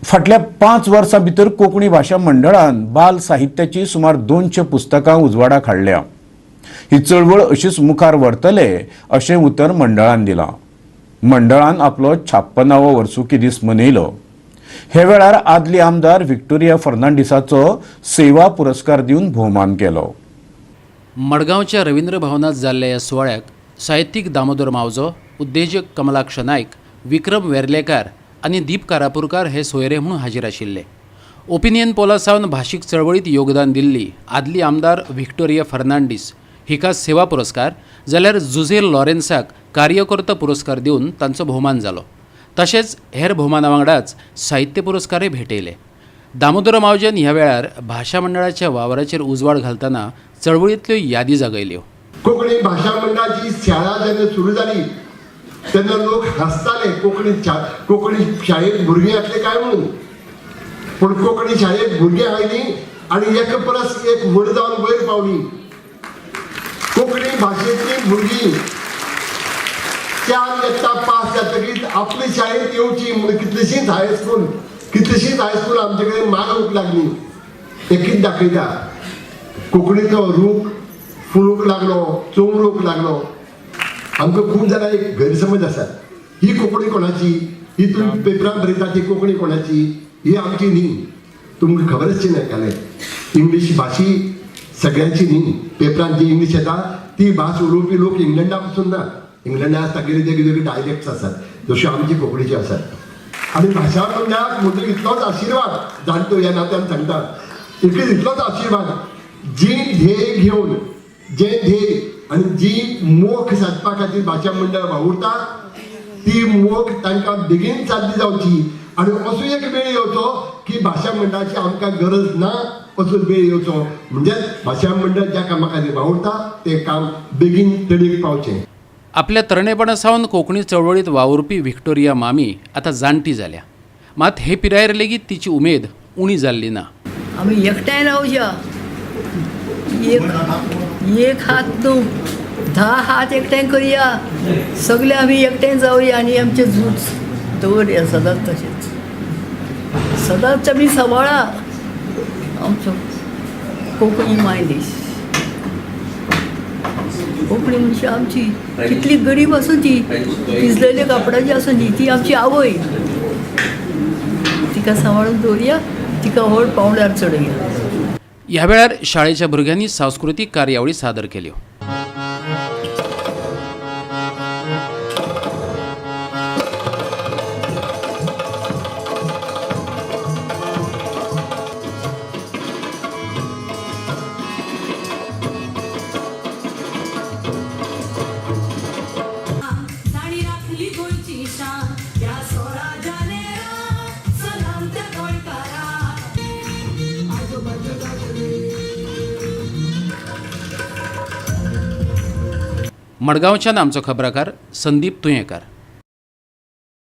फाटल्या 5 वर्सां भितर कोंकणी भाशा मंडळान बाल साहित्याची सुमार 200 पुस्तकां उजवाडाक हाडल्या. ही चळवळ अशीच मुखार व्हरतले अशें उतर मंडळान दिलां. मंडळान आपलो 56वा वर्सुकी दीस मनयलो. हे वेळार आदली आमदार व्हिक्टोरिया फर्नांडिसाचो सेवा पुरस्कार दिवन भोवमान केलो. मडगांवच्या रवींद्र भवनात जाल्ल्या ह्या सुवाळ्याक साहित्यीक दामोदर मावजो, उद्देजक कमलाक्ष नायक, विक्रम वेर्लेकार आनी दीप कारापुरकार हे सोयरे म्हणून हाजीर आशिल्ले. ओपिनियन पोला सावन भाशीक चळवळीत योगदान दिल्ली आदली आमदार व्हिक्टोरिया फर्नांडीस हिका सेवा पुरस्कार जाल्यार जुझेल लॉरेन्साक कार्यकर्ता पुरस्कार दिवन तांचो भोवमान जालो. तशेंच हेर भोवमाना वांगडाच साहित्य पुरस्कारय भेटयले. दामोदर मावजन ह्या वेळार भाशा मंडळाच्या वावराचेर उजवाड घालतना चळवळींतल्यो यादी जागयल्यो. कोंकणी भाशा मंडळाची शाळा जेन्ना सुरू जाली तेन्ना लोक हांसताले कोंकणी शाळेंत भुरगीं येतले काय म्हणून. पूण कोंकणी शाळेंत भुरगीं आयलीं आनी एक परस एक व्हड जावन वयर पावलीं. कोंकणी भाशेंतलीं भुरगीं 4 इयत्ता पास जातकीर आपले शाळेंत येवची म्हूण कितलीशींच हायस्कूल आमचे कडेन मागूंक लागलीं. एकच दाखयता कोंकणीचो रूख फुलूंक लागलो, चोमरूंक लागलो. आमकां खूब जाणां एक गैरसमज आसा, ही कोंकणी कोणाची, ही तुमी पेपरान बरयता ती कोंकणी कोणाची, ही आमची न्ही. तुमकां खबर आसची नाकालें इंग्लीश भाशी सगळ्यांची न्ही. पेपरान जी इंग्लीश येता ती भास उलोवपी लोक इंग्लंडा पासून ना. इंग्लंडा तागेले वेगवेगळे डायलेक्ट्स आसात जश्यो आमची कोंकणीच्यो आसात. आनी भाशा मंडळाक म्हणटकीर इतलोच आशिर्वाद जाणटो ह्या नात्यान सांगता, इतलोच आशिर्वाद जी ध्येय घेवन जे ध्येय आनी जी मोख सादपा खातीर भाशा मंडळ वावुरता ती मोख तांकां बेगीन साध्य जावची. आनी असो एक वेळ येवचो की भाशा मंडळाची आमकां गरज ना असो वेळ येवचो. म्हणजे भाशा मंडळ ज्या कामा खातीर वावुरता तें काम बेगीन तडीक पावचें. आपल्या तरणेपणा सावन कोंकणी चळवळीत वावुरपी व्हिक्टोरिया मामी आतां जाणटी जाल्या. मात हे पिरायेर लेगीत तिची उमेद उणी जाल्ली ना. आमी एकठांय रावया, एक हात न्हू 10 हात एकठांय करया, सगळे आमी एकठांय जावया आनी आमचे झूज दवरया सदांच. तशेंच सदांच आमी सांबाळा आमचो कोंकणी मायदेश. कोंकणी मनशां आमची कितली गरीब आसूं ती, पिजलेल्या कापडाची आसूं न्ही, ती आमची आवय. तिका सांबाळून दवरया, तिका व्हड पावंड्यार चडया. ह्या वेळार शाळेच्या भुरग्यांनी सांस्कृतीक कार्यावळी सादर केल्यो. मडगांवच्यान आमचो खबराकार संदीप तुयेंकार.